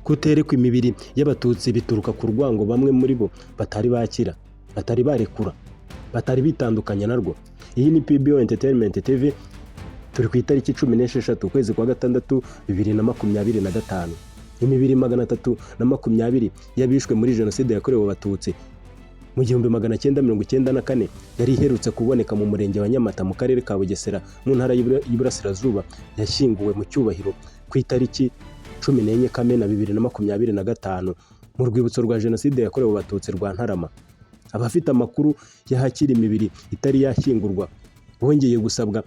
Kuterekwa imibiri y'abatutsi bituruka ku rwango bamwe muri bo batari bakira, batari barekura, batari bitandukanya narwo. Iyi ni PBO Entertainment TV, turi ku itariki 16 ukwezi kwa gatandatu 2025. Imibiri 320 yabishwe muri jenoside yakorewe abatutsi mu 1994 yari iherutse kuboneka mu murenge wa Nyamata mu karere ka Bugesera mu ntara y'Iburasirazuba, yashyinguwe mu cyubahiro ku itariki 14 Kamena 2025 mu rwibutso rwa jenoside yakorewe abatutsi rwa Ntarama. Abafite amakuru y'ahakiri imibiri itari yashyingurwa bongeye gusabwa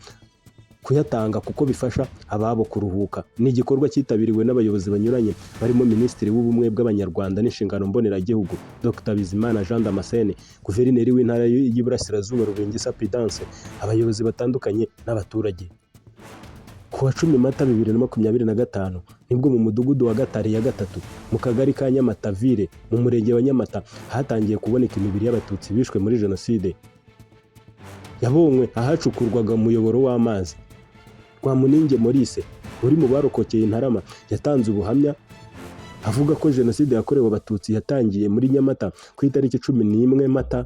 kuyatanga kuko bifasha ababo kuruhuka. Ni igikorwa cyitabiriwe n'abayobozi banyuranye barimo Minisitiri w'Ubumwe bw'Abanyarwanda n'Inshingano Mboneragihugu Dr Bizimana Jean Damascene, Guverineri w'Intara y'Iburasirazuba Rubengisa Prudence, abayobozi batandukanye n'abaturage. Ku wa 10 Mata 2025 nibwo mu mudugudu wa Gatare ya gatatu mu kagari ka Nyamata Ville mu murenge wa Nyamata hatangiye kuboneka imibiri y'abatutsi bishwe muri jenoside. Yabonywe ahacukurwaga umuyoboro w'amazi. Rwamuninge Maurice uri mu barokokeye Ntarama yatanze ubuhamya avuga ko jenoside yakorewe abatutsi yatangiye muri Nyamata ku itariki 11 Mata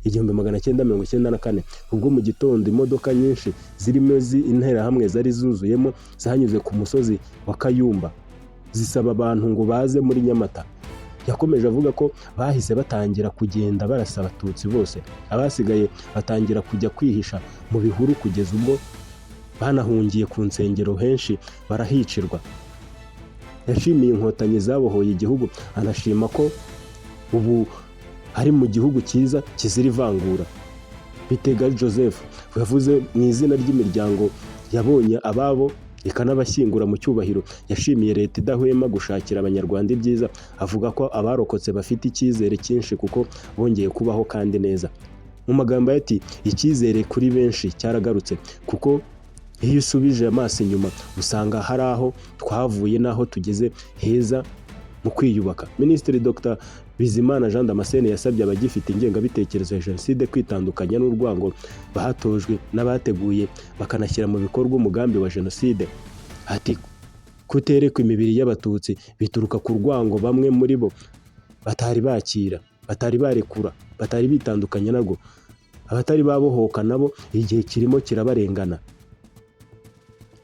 1994, ubwo mu gitondo imodoka nyinshi zirimo interahamwe zari zuzuyemo zahanyuze ku musozi wa Kayumba zisaba abantu ngo baze muri Nyamata. Yakomeje avuga ko bahise batangira kugenda barasa abatutsi bose, abasigaye batangira kujya kwihisha mu bihuru kugeza ubwo banahungiye ku nsengero henshi barahicirwa. Yashimiye inkotanyi zabohoye igihugu, anashima ko ubu ari mu gihugu cyiza kizira ivangura. Bitega Joseph yavuze mu izina ry'imiryango yabonye ababo ikanabashyingura mu cyubahiro. Yashimiye leta idahwema gushakira abanyarwanda ibyiza, avuga ko abarokotse bafite icyizere cyinshi kuko bongeye kubaho kandi neza. Mu magambo ati icyizere kuri benshi cyaragarutse kuko iyo usubije amaso inyuma usanga hari aho twavuye n'aho tugeze heza mu kwiyubaka. Minisitiri Dr Bizimana Jean Damascene yasabye abagifite ingengabitekerezo ya jenoside kwitandukanya n'urwango bahatojwe n'abateguye bakanashyira mu bikorwa umugambi wa jenoside. Ati kuterekwa imibiri y'abatutsi bituruka ku rwango bamwe muri bo batari bakira, batari barekura, batari bitandukanya narwo, abatari babohoka nabo igihe kirimo kirabarengana.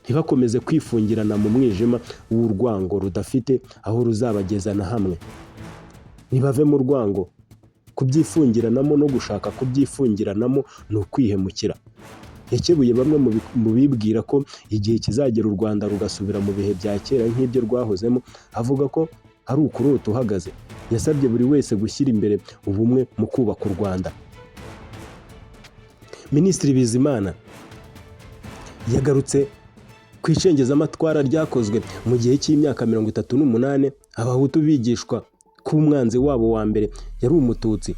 Ntibakomeze kwifungirana mu mwijima w'urwango rudafite aho ruzabageza na hamwe. Nibave mu rwango. Kubyifungiranamo no gushaka kubyifungiranamo ni ukwihemukira. Yakebuye bamwe mu bibwira ko igihe kizagera u Rwanda rugasubira mu bihe bya kera nk'ibyo rwahozemo, avuga ko ari ukurota uhagaze. Yasabye buri wese gushyira imbere ubumwe mu kubaka u Rwanda. Minisitiri Bizimana yagarutse ku icengezamatwara ryakozwe mu gihe cy'imyaka 38 abahutu bigishwa ko umwanzi wabo wa mbere yari umututsi.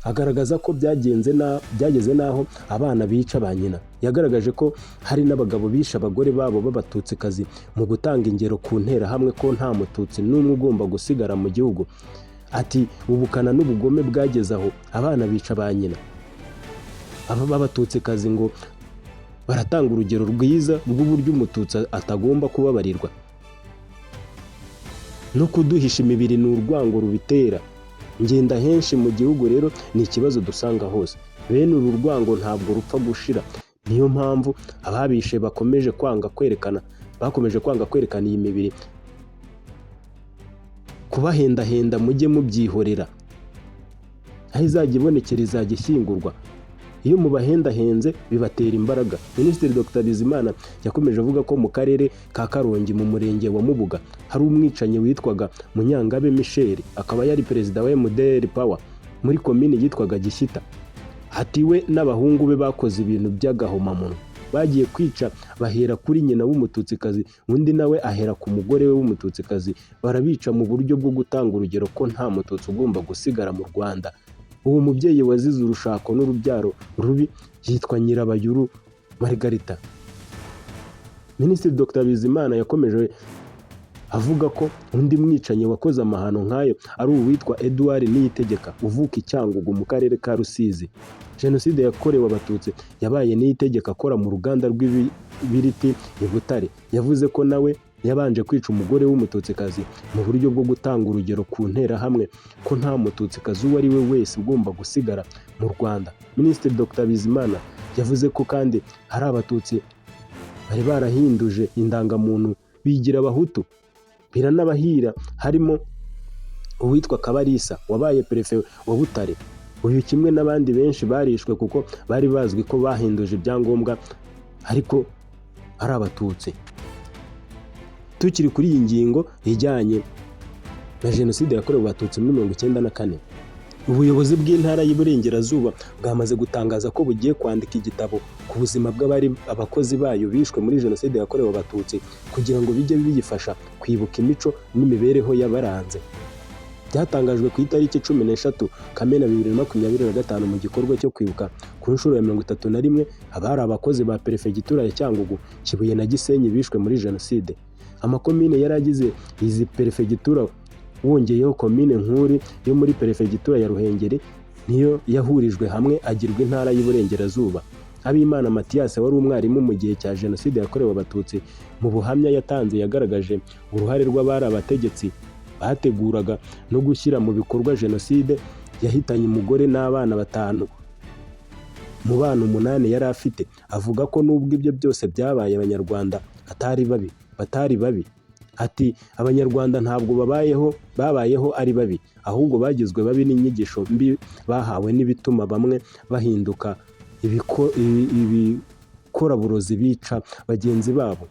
Agaragaza ko byageze naho abana bica ba nyina. Yagaragaje ko hari n'abagabo bisha abagore babo b'abatutsikazi mu gutanga ingero ku nterahamwe ko nta mututsi n'umwe ugomba gusigara mu gihugu. Ati ubukana n'ubugome bwageze aho abana bica ba nyina. Aba b'abatutsikazi ngo baratanga urugero rwiza rw'uburyo umututsi atagomba kubabarirwa. No kuduhisha imibiri ni urwango rubitera. Ngenda henshi mu gihugu rero ni ikibazo dusanga hose. Bene uru rwango ntabwo rupfa gushira. Niyo mpamvu ababishe bakomeje kwanga kwerekana iyi mibiri. Kubahendahenda mujye mubyihorera. Aho izajya ibonekera izajya ishyingurwa. Iyo mubahendahenze bibatera imbaraga. Minisitiri Dr Bizimana yakomeje avuga ko mu karere ka Karongi mu murenge wa Mubuga hari umwicanyi witwaga Munyangabe Michel, akaba yari perezida wa MDR Power muri komini yitwaga Gishyita. Hatiwe n'abahungu be bakoze ibintu by'agahomamunwa. Bagiye kwica bahera kuri nyina w'umututsikazi, undi nawe ahera ku mugore we w'umututsikazi. Barabica mu buryo bwo gutanga urugero ko nta mututsi ugomba gusigara mu Rwanda. Uwo mubyeyi wazize urushako n'urubyaro rubi yitwa Nyirabayuru Margarita. Minisitiri Dr Bizimana yakomeje avuga ko undi mwicanyi wakoze amahano nk'ayo ari uwitwa Edouard Niyitegeka uvuka i Cyangugu mu karere ka Rusizi. Jenoside yakorewe abatutsi yabaye Niyitegeka akora mu ruganda rw'ibiriti i Butare. Yavuze ko nawe yabanje kwica umugore w'umututsikazi mu buryo bwo gutanga urugero ku nterahamwe ko nta mututsikazi uwo ari we wese ugomba gusigara mu Rwanda. Minisitiri Dr Bizimana yavuze ko kandi hari abatutsi bari barahinduje indangamuntu bigira abahutu biranabahira, harimo uwitwa Kabarisa wabaye perefe wa Butare. Uyu kimwe n'abandi benshi barishwe kuko bari bazwi ko bahinduje ibyangombwa ariko ari abatutsi. Tukiri kuri iyi ngingo ijyanye na jenoside yakorewe abatutsi muri 1994, ubuyobozi bw'intara y'Iburengerazuba bwamaze gutangaza ko bugiye kwandika igitabo ku buzima bw'abari abakozi bayo bishwe muri jenoside yakorewe abatutsi kugira ngo bijye biyifasha kwibuka imico n'imibereho y'abaranze. Byatangajwe ku itariki 13 Kamena 2025 mu gikorwa cyo kwibuka ku nshuro ya 31 abari abakozi ba perefegitura ya Cyangugu, Kibuye na Gisenyi bishwe muri jenoside. Amakomine yari agize izi perefegitura wongeyeho komine Nkuri yo muri perefegitura ya Ruhengeri niyo yahurijwe hamwe agirwa intara y'Iburengerazuba. Abimana Mathias wari umwarimu mu gihe cya jenoside yakorewe abatutsi, mu buhamya yatanze yagaragaje uruhare rw'abari abategetsi bateguraga no gushyira mu bikorwa jenoside yahitanye umugore n'abana 5 mu bana 8 yari afite. Avuga ko nubwo ibyo byose byabaye abanyarwanda batari babi. Ati abanyarwanda ntabwo babayeho ari babi, ahubwo bagizwe babi n'inyigisho mbi bahawe n'ibituma bamwe bahinduka ibikoraburozi bica bagenzi babo.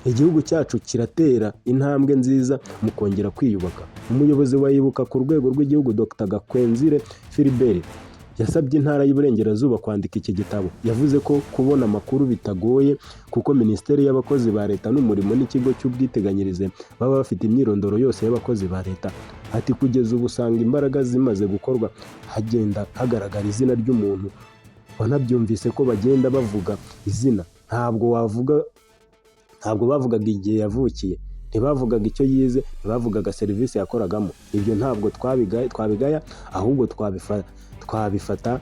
Igihugu cyacu kiratera intambwe nziza mu kongera kwiyubaka. Umuyobozi wa Ibuka ku rwego rw'igihugu Dr Gakwenzire Philbert yasabye intara y'Iburengerazuba kwandika iki gitabo. Yavuze ko kubona amakuru bitagoye kuko Minisiteri y'Abakozi ba Leta n'Umurimo n'ikigo cy'ubwiteganyirize baba bafite imyirondoro yose y'abakozi ba Leta. Ati kugeza ubu usanga imbaraga zimaze gukorwa hagenda hagaragara izina ry'umuntu. Wanabyumvise ko bagenda bavuga izina, ntabwo bavugaga igihe yavukiye, ntibavugaga icyo yize, ntibavugaga serivisi yakoragamo. Ibyo ntabwo twabigaya ahubwo twabifata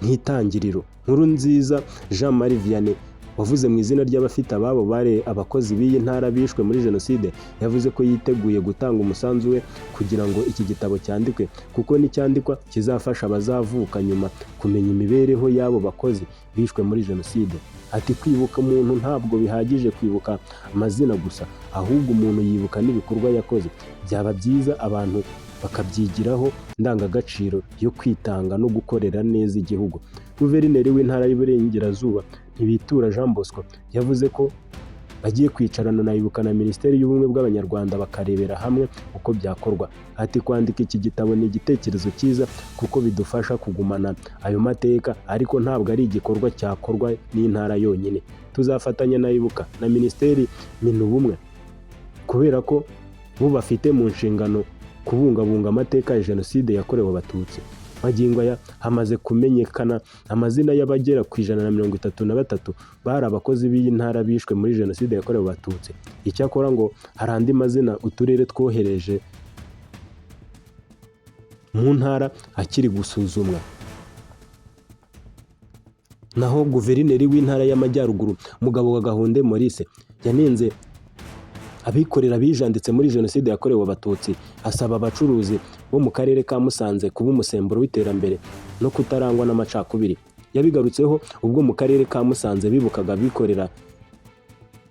nk'itangiriro. Nkurunziza Jean Marie Vianney wavuze mu izina ry'abafite ababo bare abakozi b'iyi ntara bishwe muri jenoside, yavuze ko yiteguye gutanga umusanzu we kugira ngo iki gitabo cyandikwe kuko nicyandikwa kizafasha abazavuka nyuma kumenya imibereho y'abo bakozi bishwe muri jenoside. Ati kwibuka umuntu ntabwo bihagije kwibuka amazina gusa, ahubwo umuntu yibuka n'ibikorwa yakoze. Byaba byiza abantu bakabyigiraho ndangagaciro yo kwitanga no gukorera neza igihugu. Guverineri w'intara y'Iburengerazuba Ntibitura Jean Bosco yavuze ko bagiye kwicarana na Ibuka na Minisiteri y'Ubumwe bw'Abanyarwanda bakarebera hamwe uko byakorwa. Ati kwandika iki gitabo ni igitekerezo cyiza kuko bidufasha kugumana ayo mateka, ariko ntabwo ari igikorwa cyakorwa n'intara yonyine. Tuzafatanya na Ibuka na Minisiteri y'Ubumwe kubera ko bo bafite mu nshingano kubungabunga amateka ya jenoside yakorewe abatutsi. Magingo aya hamaze kumenyekana amazina y'abagera ku 133 bari abakozi b'iyi ntara bishwe muri jenoside yakorewe abatutsi. Icyakora ngo hari andi mazina uturere twohereje mu ntara akiri gusuzumwa. Naho guverineri w'intara y'Amajyaruguru Mugabo wa Gahonde Maurice yanenze abikorera bijanditse muri jenoside yakorewe abatutsi, asaba abacuruzi bo mu karere ka Musanze kuba umusemburo w'iterambere no kutarangwa n'amacakubiri. Yabigarutseho ubwo mu karere ka Musanze bibukaga abikorera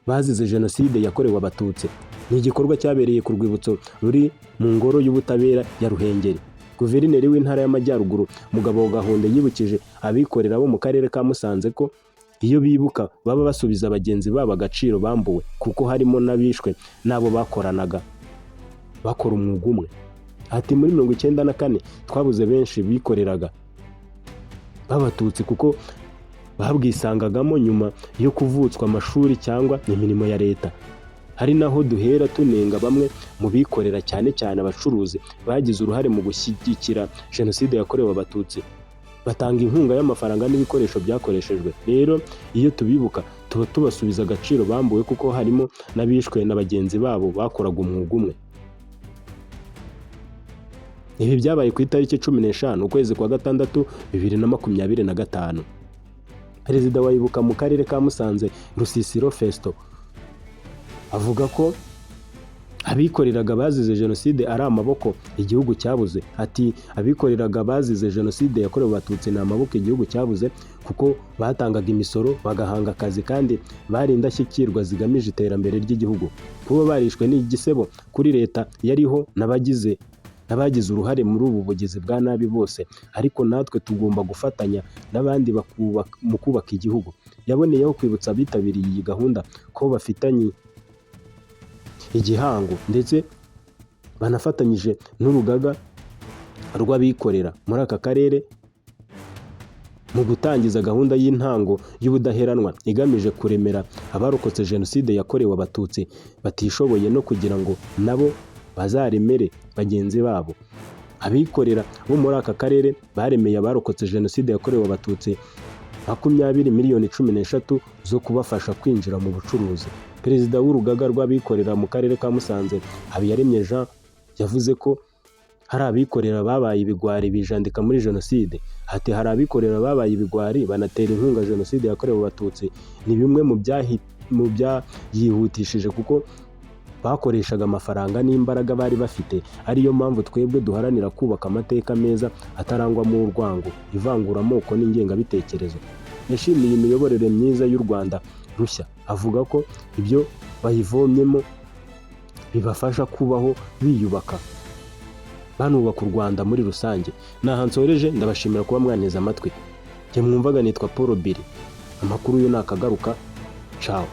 bazize jenoside yakorewe abatutsi. Ni igikorwa cyabereye ku rwibutso ruri mu ngoro y'ubutabera ya Ruhengeri. Guverineri w'intara y'Amajyaruguru Mugabo wa Gahonde yibukije abikorera bo mu karere ka Musanze ko iyo bibuka baba basubiza abagenzi babo agaciro bambuwe, kuko harimo n'abishwe nabo bakoranaga bakora umwuga umwe. Ati muri 1994 twabuze benshi bikoreraga b'abatutsi kuko babwisangagamo nyuma yo kuvutswa amashuri cyangwa imirimo ya leta. Hari naho duhera tunenga bamwe mu bikorera cyane cyane abacuruzi bagize uruhare mu gushyigikira jenoside yakorewe abatutsi, batanga inkunga y'amafaranga n'ibikoresho byakoreshejwe. Rero iyo tubibuka tuba tubasubiza agaciro bambuwe kuko harimo n'abishwe na bagenzi babo bakoraga umwuga umwe. Ibi byabaye ku itariki 15 ukwezi kwa gatandatu 2025. Perezida wa Ibuka mu karere ka Musanze Rusisiro Festo avuga ko abikoreraga bazize jenoside ari amaboko igihugu cyabuze. Ati abikoreraga bazize jenoside yakorewe abatutsi ni amaboko igihugu cyabuze kuko batangaga imisoro bagahanga akazi kandi bari indashyikirwa zigamije iterambere ry'igihugu. Kuba barishwe n'igisebo kuri leta yariho n'abagize uruhare muri ubu bugizi bwa nabi bose, ariko natwe tugomba gufatanya n'abandi mu kubaka igihugu. Yaboneyeho kwibutsa abitabiriye iyi gahunda ko bafitanye igihango ndetse banafatanyije n'urugaga rw'abikorera muri aka karere mu gutangiza gahunda y'intango y'ubudaheranwa igamije kuremera abarokotse jenoside yakorewe abatutsi batishoboye no kugira ngo nabo bazaremere bagenzi babo. Abikorera bo muri aka karere baremeye abarokotse jenoside yakorewe abatutsi 20 miliyoni 13 zo kubafasha kwinjira mu bucuruzi. Perezida w'urugaga rw'abikorera mu karere ka Musanze Habiyaremye Jean yavuze ko hari abikorera babaye ibigwari bijandika muri jenoside. Ati hari abikorera babaye ibigwari banatera inkunga jenoside yakorewe abatutsi. Ni bimwe mu byayihutishije kuko bakoreshaga amafaranga n'imbaraga bari bafite. Ariyo mpamvu twebwe duharanira kubaka amateka meza atarangwamo urwango, ivanguramoko n'ingengabitekerezo. Yashimiye imiyoborere myiza y'u Rwanda rushya, avuga ko ibyo bayivomyemo bibafasha kubaho biyubaka banubaka u Rwanda muri rusange. Naha nsoreje, ndabashimira kuba mwaneze amatwi. Jye mwumvaga nitwa Paul Biri. Amakuru yo nakagaruka. Ciao.